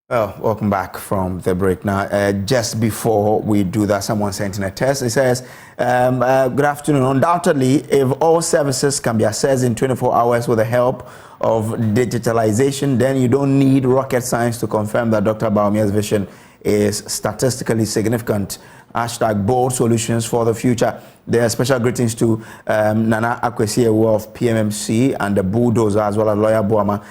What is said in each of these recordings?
Well, welcome back from the break. Now, just before we do that, someone sent in a text. It says, good afternoon. Undoubtedly, if all services can be accessed in 24 hours with the help of digitalization, then you don't need rocket science to confirm that Dr. Bawumia's vision is statistically significant. Hashtag bold solutions for the future. There are special greetings to Nana Akwesi of PMMC and the bulldozer, as well as Lawyer Boama.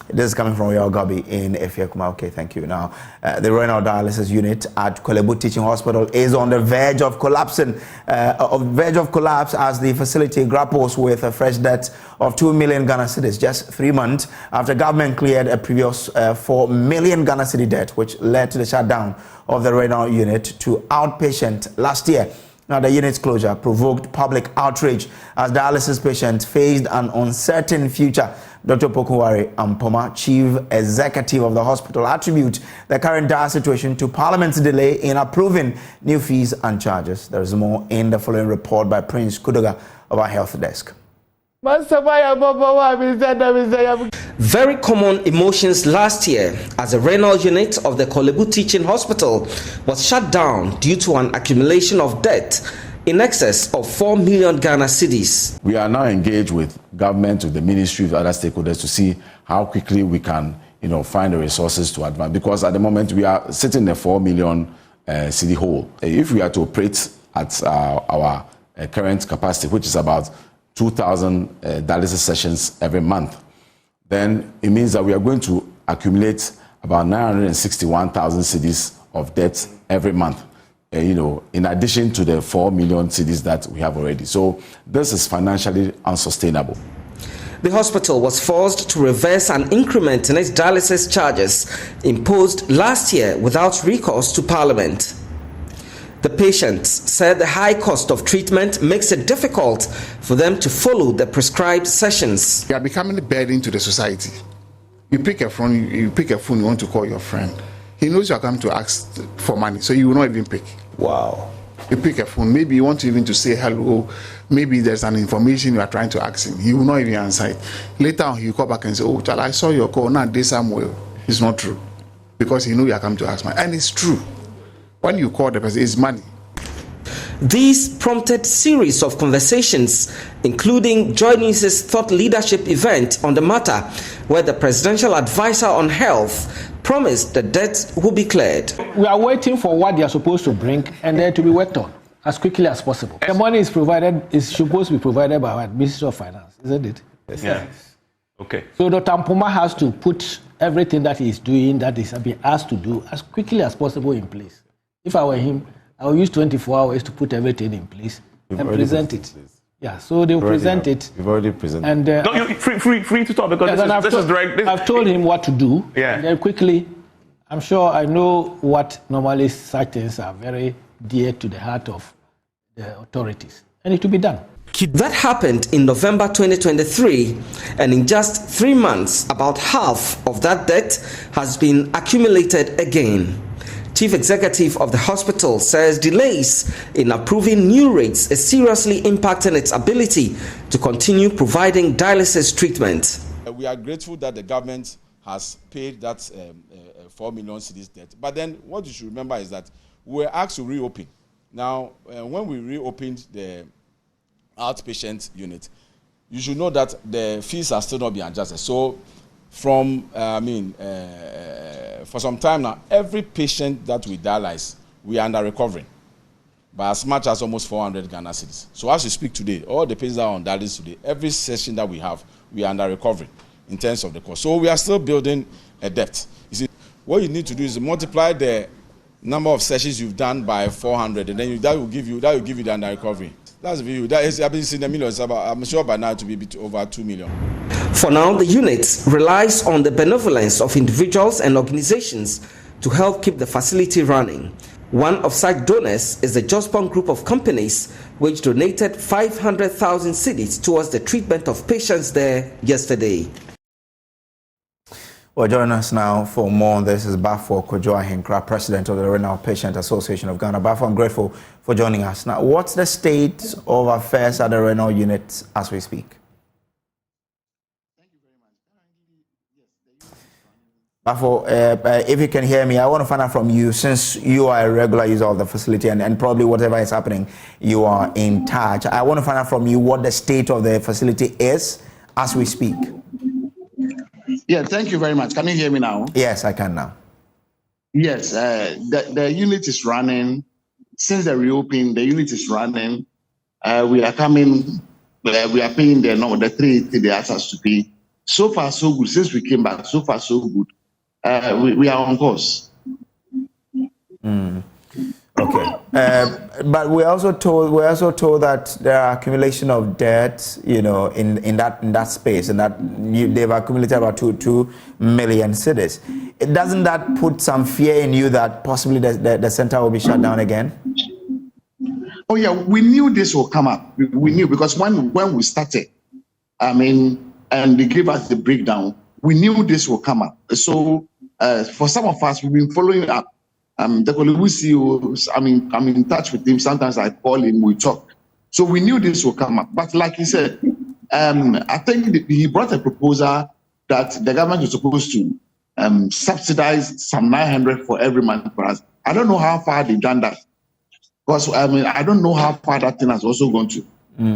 This is coming from Royal Gabi in Efiakuma. Okay, thank you. Now, the Renal Dialysis Unit at Korle Teaching Hospital is on the verge of collapsing, collapse as the facility grapples with a fresh debt of 2 million Ghana cedis just 3 months after government cleared a previous 4 million Ghana cedi debt, which led to the shutdown of the Renal unit to outpatient last year. Now, the unit's closure provoked public outrage as dialysis patients faced an uncertain future. Dr. Pokuwari Ampoma, Chief Executive of the hospital, attribute the current dire situation to Parliament's delay in approving new fees and charges. There is more in the following report by Prince Kudoga of our health desk. Very common emotions last year as the renal unit of the Korle Teaching Hospital was shut down due to an accumulation of debt in excess of 4 million Ghana cedis. We are now engaged with government, with the ministry, with other stakeholders to see how quickly we can, find the resources to advance. Because at the moment we are sitting in a 4 million cedi hole. If we are to operate at our current capacity, which is about 2,000 dialysis sessions every month, then it means that we are going to accumulate about 961,000 cedis of debt every month, in addition to the 4 million cedis that we have already. So this is financially unsustainable. The hospital was forced to reverse an increment in its dialysis charges imposed last year without recourse to Parliament. The patients said the high cost of treatment makes it difficult for them to follow the prescribed sessions. You are becoming a burden to the society. You pick a phone, you want to call your friend. He knows you are coming to ask for money, so you will not even pick. Wow. You pick a phone, maybe you want to even to say hello, maybe there's an information you are trying to ask him. He will not even answer it. Later on, he will call back and say, oh, child, I saw your call, now this Samuel. It's not true. Because he knows you are coming to ask money. And it's true. When you call the person, it's money. These prompted series of conversations, including joining his thought leadership event on the matter, where the presidential advisor on health promised the debt will be cleared. We are waiting for what they are supposed to bring and then to be worked on as quickly as possible. The money is supposed to be provided by our Ministry of Finance, isn't it? Yes. Okay. So Dr. Mpoma has to put everything that he is doing, that is being asked to do, as quickly as possible in place. If I were him, I will use 24 hours to put everything in place and present it. Yeah, so they will present it. You've already presented. And no, you're free to talk because this is direct. I've told him what to do. Yeah. And then quickly, I'm sure I know what normally such things are very dear to the heart of the authorities. And it will be done. That happened in November 2023, and in just 3 months, about half of that debt has been accumulated again. Chief Executive of the hospital says delays in approving new rates is seriously impacting its ability to continue providing dialysis treatment. We are grateful that the government has paid that 4 million cedis debt. But then what you should remember is that we were asked to reopen. Now, when we reopened the outpatient unit, you should know that the fees are still not being adjusted. So from, for some time now, every patient that we dialyze, we are under recovery by as much as almost 400 Ghana cedis. So as we speak today, all the patients that are on dialysis today, every session that we have, we are under recovery in terms of the cost. So we are still building a debt. You see, what you need to do is multiply the number of sessions you've done by 400, and then that will give you the under recovery. That's the view. That is, I've been seeing the millions. I'm sure by now to be over 2 million. For now, the unit relies on the benevolence of individuals and organizations to help keep the facility running. One of such donors is the Jospon Group of companies, which donated 500,000 cedis towards the treatment of patients there yesterday. Well, join us now for more on this is Bafo Kojo Ahenkra, President of the Renal Patient Association of Ghana. Bafo, I'm grateful for joining us. Now, what's the state of affairs at the renal unit as we speak? If you can hear me, I want to find out from you, since you are a regular user of the facility and probably whatever is happening, you are in touch. I want to find out from you what the state of the facility is as we speak. Yeah, thank you very much. Can you hear me now? Yes, I can now. Yes, the unit is running. Since the reopening, the unit is running. We are coming, we are paying the 380 they asked us to pay. So far, so good. Since we came back, so far, so good. We are on course. Okay, but we're also told that there are accumulation of debt, in that space, and that they've accumulated about 2 million cedis. Doesn't that put some fear in you that possibly the center will be shut down again? Oh yeah, we knew this will come up. We knew, because when we started, and they gave us the breakdown, we knew this will come up. So for some of us, we've been following up. The Korle CEO, I'm in touch with him. Sometimes I call him, we talk. So we knew this will come up. But like he said, I think he brought a proposal that the government is supposed to subsidize some 900 for every month for us. I don't know how far they've done that. Because I don't know how far that thing has also gone to.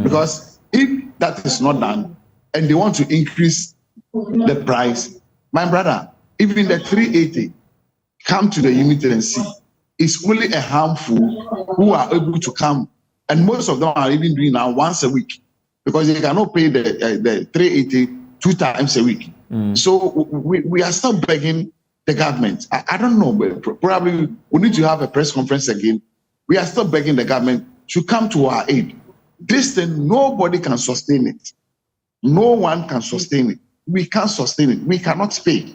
Because if that is not done and they want to increase the price, my brother, even the 380, come to the unit and see. It's only a handful who are able to come, and most of them are even doing now once a week, because they cannot pay the 380 2 times a week. So we are still begging the government. I don't know, but probably we need to have a press conference again. We are still begging the government to come to our aid. This thing, nobody can sustain it. No one can sustain it. We can't sustain it. We cannot pay.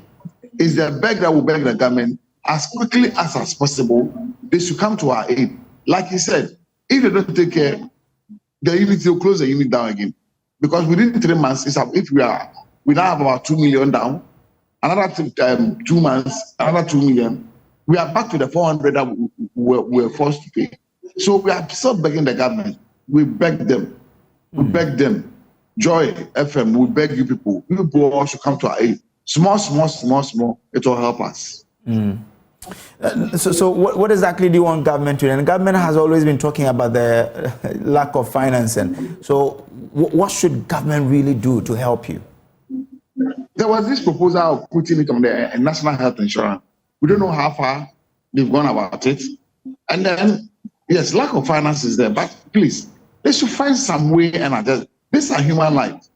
It's the beg that we beg the government as quickly as possible. They should come to our aid. Like he said, if they don't take care, the unit will close the unit down again. Because within 3 months, if we now have about 2 million down, another 2 months, another 2 million, we are back to the 400 that we were forced to pay. So we are still begging the government. We beg them. We beg them. Joy FM, we beg you people. You people all should come to our aid. Small, it will help us. So what exactly do you want government to do? And the government has always been talking about the lack of financing. So what should government really do to help you? There was this proposal of putting it on the national health insurance. We don't know how far they've gone about it. And then, yes, lack of finance is there, but please, they should find some way and adjust. This is a human life.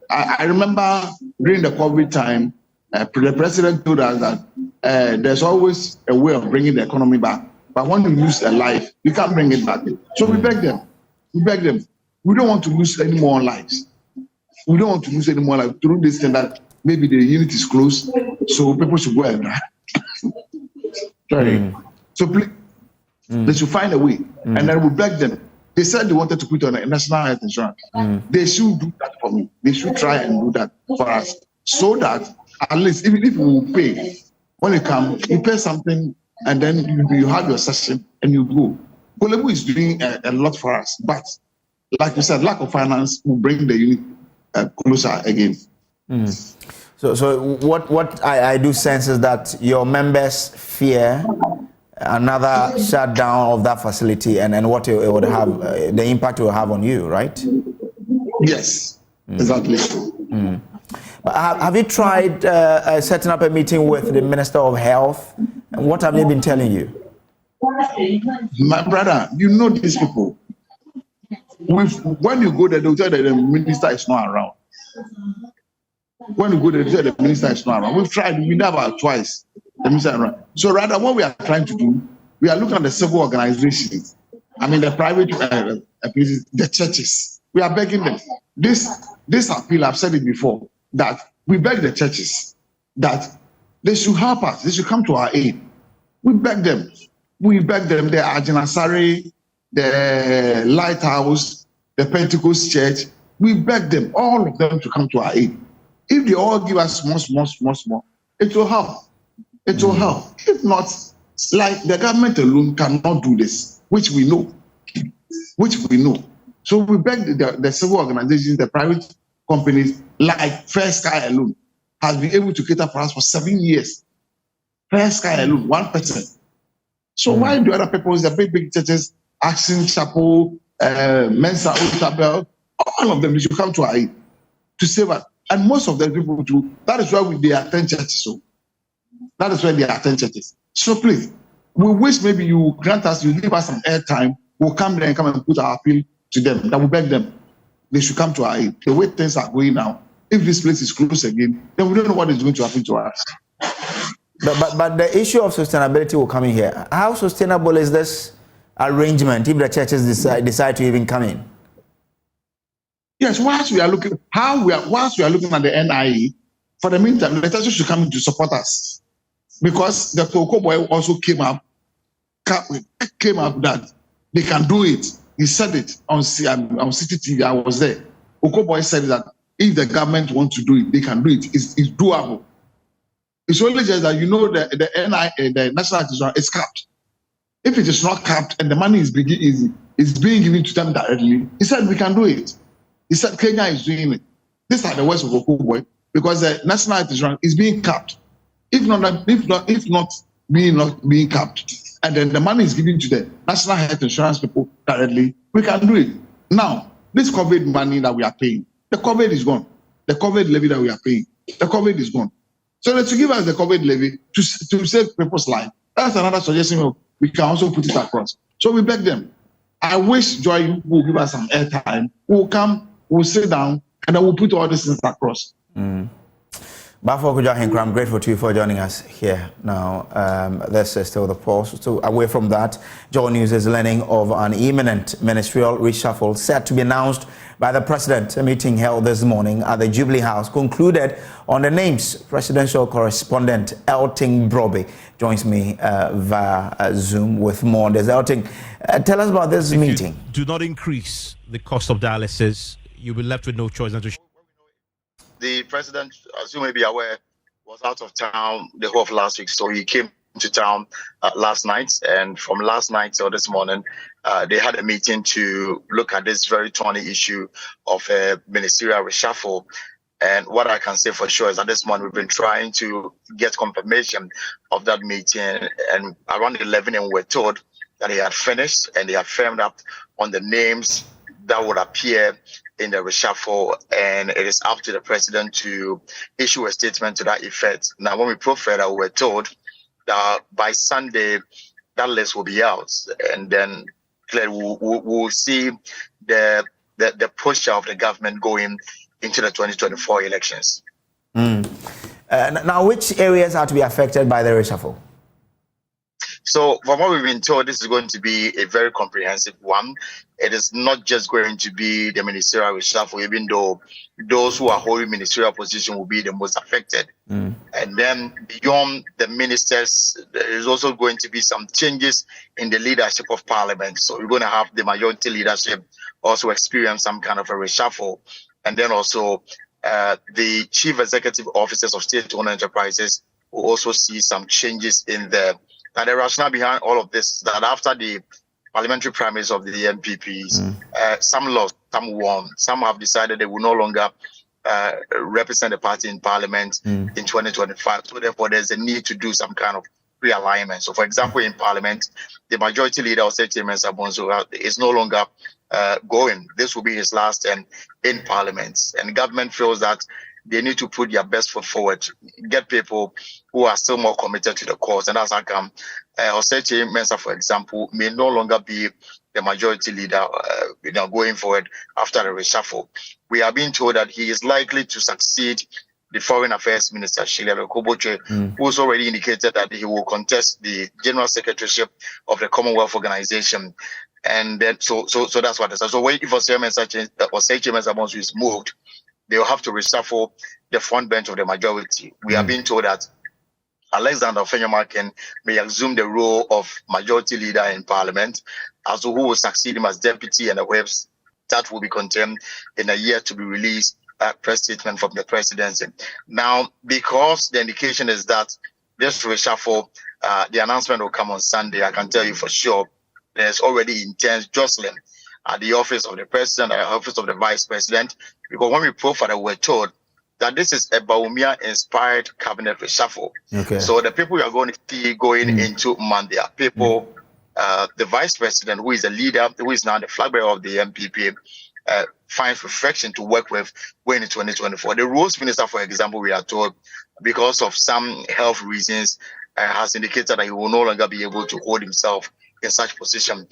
I remember during the COVID time, the president told us that there's always a way of bringing the economy back. But when you lose a life, you can't bring it back. So we beg them. We don't want to lose any more lives. We don't want to lose any more lives through this thing that maybe the unit is closed, so people should go and die. Sorry. So please, they should find a way. And then we beg them. They said they wanted to put on a national health insurance. They should do that for me. They should try and do that for us, so that at least, even if we pay, when you come, you pay something, and then you have your session and you go. Korle is doing a lot for us, but like we said, lack of finance will bring the unit closer again. So what I do sense is that your members fear another shutdown of that facility and what it would have, the impact it will have on you, right? Yes, exactly. Have you tried setting up a meeting with the Minister of Health? And what have they been telling you? My brother, you know these people. When you go there, they'll tell you that the minister is not around. When you go there, they'll tell you the minister is not around. We've tried, we never twice. The minister is around. So rather, what we are trying to do, we are looking at the civil organizations. The private places, the churches. We are begging them. This appeal, I've said it before, that we beg the churches that they should help us. They should come to our aid. We beg them. The Ajinasari, the Lighthouse, the Pentecost Church. We beg them, all of them, to come to our aid. If they all give us small, it will help. It will help. If not, like the government alone cannot do this, which we know. So we beg the civil organizations, the private companies, like First Sky alone, has been able to cater for us for 7 years. Prayer Sky alone, one person. So why do other people, the big churches, Action Chapel, Mensa, Otabel, all of them, they should come to our aid to save us. And most of them people do. That is why they attend churches. So that is why they attend churches. So please, we wish maybe you grant us, you give us some airtime. We'll come there and come and put our appeal to them. That we beg them. They should come to our aid. The way things are going now, if this place is closed again, then we don't know what is going to happen to us. But the issue of sustainability will come in here. How sustainable is this arrangement if the churches decide to even come in? Yes, whilst we are looking at the NIE, for the meantime, the churches should come in to support us, because the Cocoa Boy also came up that they can do it. He said it on CCTV. I was there. Cocoa Boy said that if the government wants to do it, they can do it. It's doable. It's only just that the NIE, the national insurance, is capped. If it is not capped and the money is being given to them directly, he said we can do it. He said Kenya is doing it. These are the words of Cocoa Boy, because the national insurance is being capped. If not being capped, and then the money is given to the national health insurance people directly, we can do it. Now, this COVID money that we are paying, the COVID is gone. The COVID levy that we are paying, the COVID is gone. So to give us the COVID levy to save people's life, that's another suggestion. We can also put it across. So we beg them. I wish Joy will give us some airtime. We'll come, we'll sit down, and then we'll put all these things across. Bafo Kujahinkra, I'm grateful to you for joining us here. Now, this is still the pause. So away from that, Joy News is learning of an imminent ministerial reshuffle set to be announced by the president. A meeting held this morning at the Jubilee House concluded on the names. Presidential correspondent Elting Broby joins me via Zoom with more. There's Elting. Tell us about this meeting. Do not increase the cost of dialysis. You'll be left with no choice than to. The president, as you may be aware, was out of town the whole of last week. So he came to town last night. And from last night till this morning, they had a meeting to look at this very thorny issue of a ministerial reshuffle. And what I can say for sure is that this morning we've been trying to get confirmation of that meeting. And around 11, and we're told that he had finished and they had firmed up on the names that would appear in the reshuffle, and it is up to the president to issue a statement to that effect. Now, when we probe further, we were told that by Sunday, that list will be out, and then we'll see the posture of the government going into the 2024 elections. Now, which areas are to be affected by the reshuffle? So from what we've been told, this is going to be a very comprehensive one. It is not just going to be the ministerial reshuffle, even though those who are holding ministerial position will be the most affected. And then beyond the ministers, there is also going to be some changes in the leadership of parliament. So we're going to have the majority leadership also experience some kind of a reshuffle. And then also the chief executive officers of state-owned enterprises will also see some changes in the. Now, the rationale behind all of this is that after the parliamentary primaries of the MPPs, some lost, some won, some have decided they will no longer represent the party in parliament in 2025. So therefore, there's a need to do some kind of realignment. So, for example, in parliament, the majority leader, Osei Mensah Bonsu, is no longer going. This will be his last term in parliament. And the government feels that they need to put their best foot forward, get people who are still more committed to the cause. And that's how come Osei Mensah, for example, may no longer be the majority leader going forward after the reshuffle. We are being told that he is likely to succeed the Foreign Affairs Minister, Shilero Koboche, who's already indicated that he will contest the General Secretaryship of the Commonwealth Organization. And then, so that's what it is. So if Osei Mensah is moved, they will have to reshuffle the front bench of the majority. We are being told that Alexander Fenyamaken may assume the role of majority leader in parliament, as who will succeed him as deputy, and the whips that will be contained in a year to be released. Press statement from the presidency. Now, because the indication is that this reshuffle, the announcement will come on Sunday, I can tell you for sure there's already intense jostling at the office of the president, the office of the vice president, because when we profiled, we're told that this is a Bawumia-inspired cabinet reshuffle. Okay. So the people you are going to see going into Monday are people, the vice president, who is a leader, who is now the flag bearer of the MPP, finds reflection to work with going into 2024. The rules minister, for example, we are told, because of some health reasons, has indicated that he will no longer be able to hold himself in such position.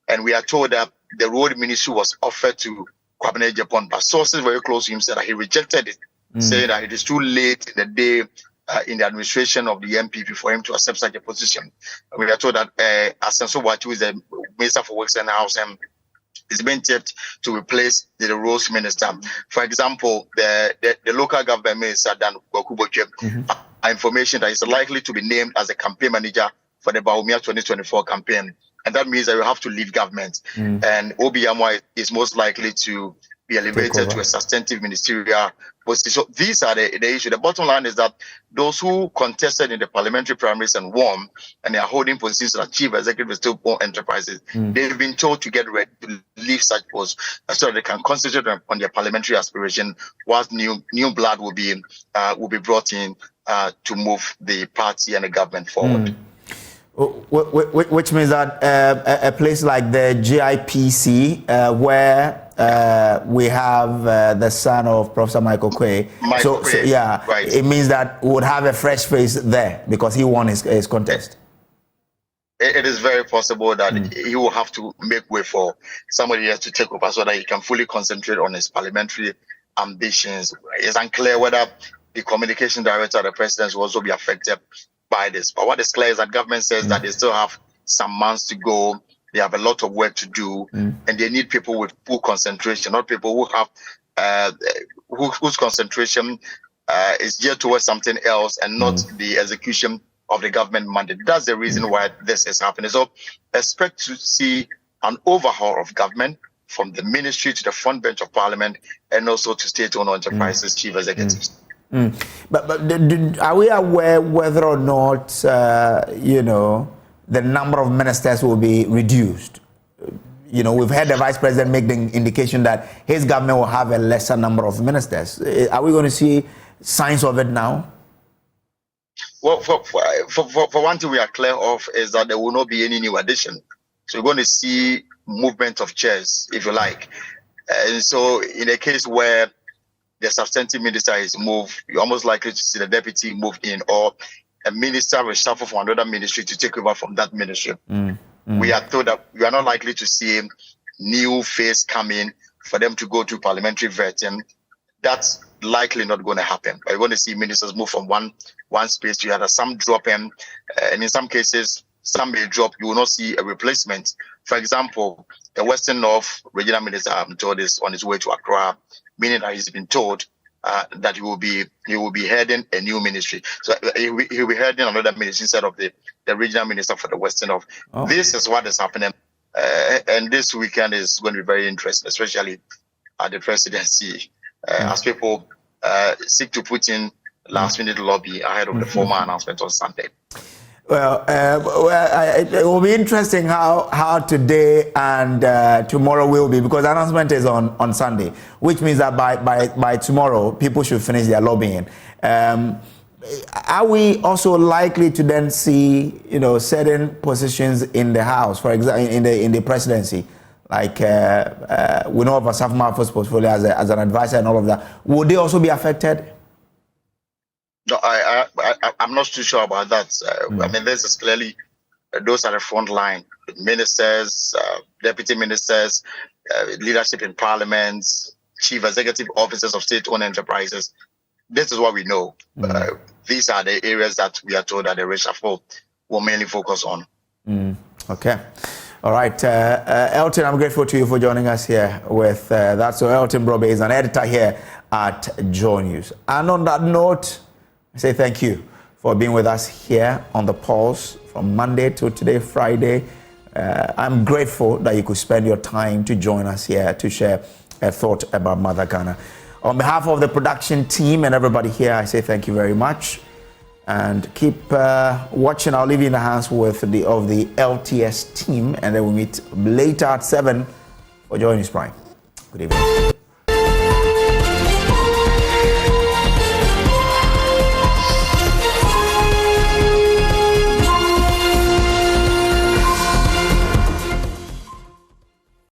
And we are told that the road ministry was offered to Kwabena Japan, but sources very close to him said that he rejected it, saying that it is too late in the day in the administration of the MPP for him to accept such a position. We are told that Asenso Wachu is the Minister for Works and Housing, is being tipped to replace the roads minister. For example, the local government minister, Dan Kwakuboche, information that is likely to be named as a campaign manager for the Bawumia 2024 campaign. And that means that you have to leave government. And Obiamwa is most likely to be elevated to a substantive ministerial position. So these are the issue. The bottom line is that those who contested in the parliamentary primaries and won, and they are holding positions as chief executive of state-owned enterprises, they've been told to get ready to leave such posts so that they can concentrate on their parliamentary aspiration, whilst new blood will be brought in to move the party and the government forward. Which means that a place like the GIPC, where we have the son of Professor Michael Quay. So yeah, right. It means that we would have a fresh face there because he won his contest. It is very possible that he will have to make way for somebody else to take over so that he can fully concentrate on his parliamentary ambitions. It's unclear whether the communication director of the presidency will also be affected by this. But what is clear is that government says that they still have some months to go. They have a lot of work to do, and they need people with full concentration, not people who have whose concentration is geared towards something else and not the execution of the government mandate. That's the reason why this is happening. So expect to see an overhaul of government from the ministry to the front bench of parliament and also to state-owned enterprises, chief executives. But are we aware whether or not, the number of ministers will be reduced? We've heard the vice president make the indication that his government will have a lesser number of ministers. Are we going to see signs of it now? Well, for one thing we are clear of is that there will not be any new addition. So we're going to see movement of chairs, if you like. And so in a case where the substantive minister is moved, you're almost likely to see the deputy moved in, or a minister reshuffle from another ministry to take over from that ministry. We are told that we are not likely to see new face come in for them to go to parliamentary vetting. That's likely not going to happen. We're going to see ministers move from one space to the other. Some drop in, and in some cases, some may drop. You will not see a replacement. For example, the Western North regional minister, I'm told, is on his way to Accra, meaning that he's been told that he will be heading a new ministry. So he will be heading another ministry instead of the regional minister for the Western North. This is what is happening, and this weekend is going to be very interesting, especially at the presidency, as people seek to put in last-minute lobby ahead of the formal announcement on Sunday. Well, it will be interesting how today and tomorrow will be, because the announcement is on Sunday, which means that by tomorrow people should finish their lobbying. Are we also likely to then see certain positions in the House, for example, in the presidency, like we know of Asaf Mafo's portfolio as an advisor and all of that? Would they also be affected? No, I'm not too sure about that. I mean, this is clearly, those are the front line. Ministers, deputy ministers, leadership in parliaments, chief executive officers of state-owned enterprises. This is what we know. These are the areas that we are told that the reshuffle will mainly focus on. Okay. All right. Elton, I'm grateful to you for joining us here with that. So Elton Brobe is an editor here at Joy News. And on that note, I say thank you for being with us here on The Pulse from Monday to today, Friday. I'm grateful that you could spend your time to join us here to share a thought about Mother Ghana. On behalf of the production team and everybody here, I say thank you very much. And keep watching. I'll leave you in the hands of the LTS team, and then we'll meet later at 7 for Joy News Prime. Good evening.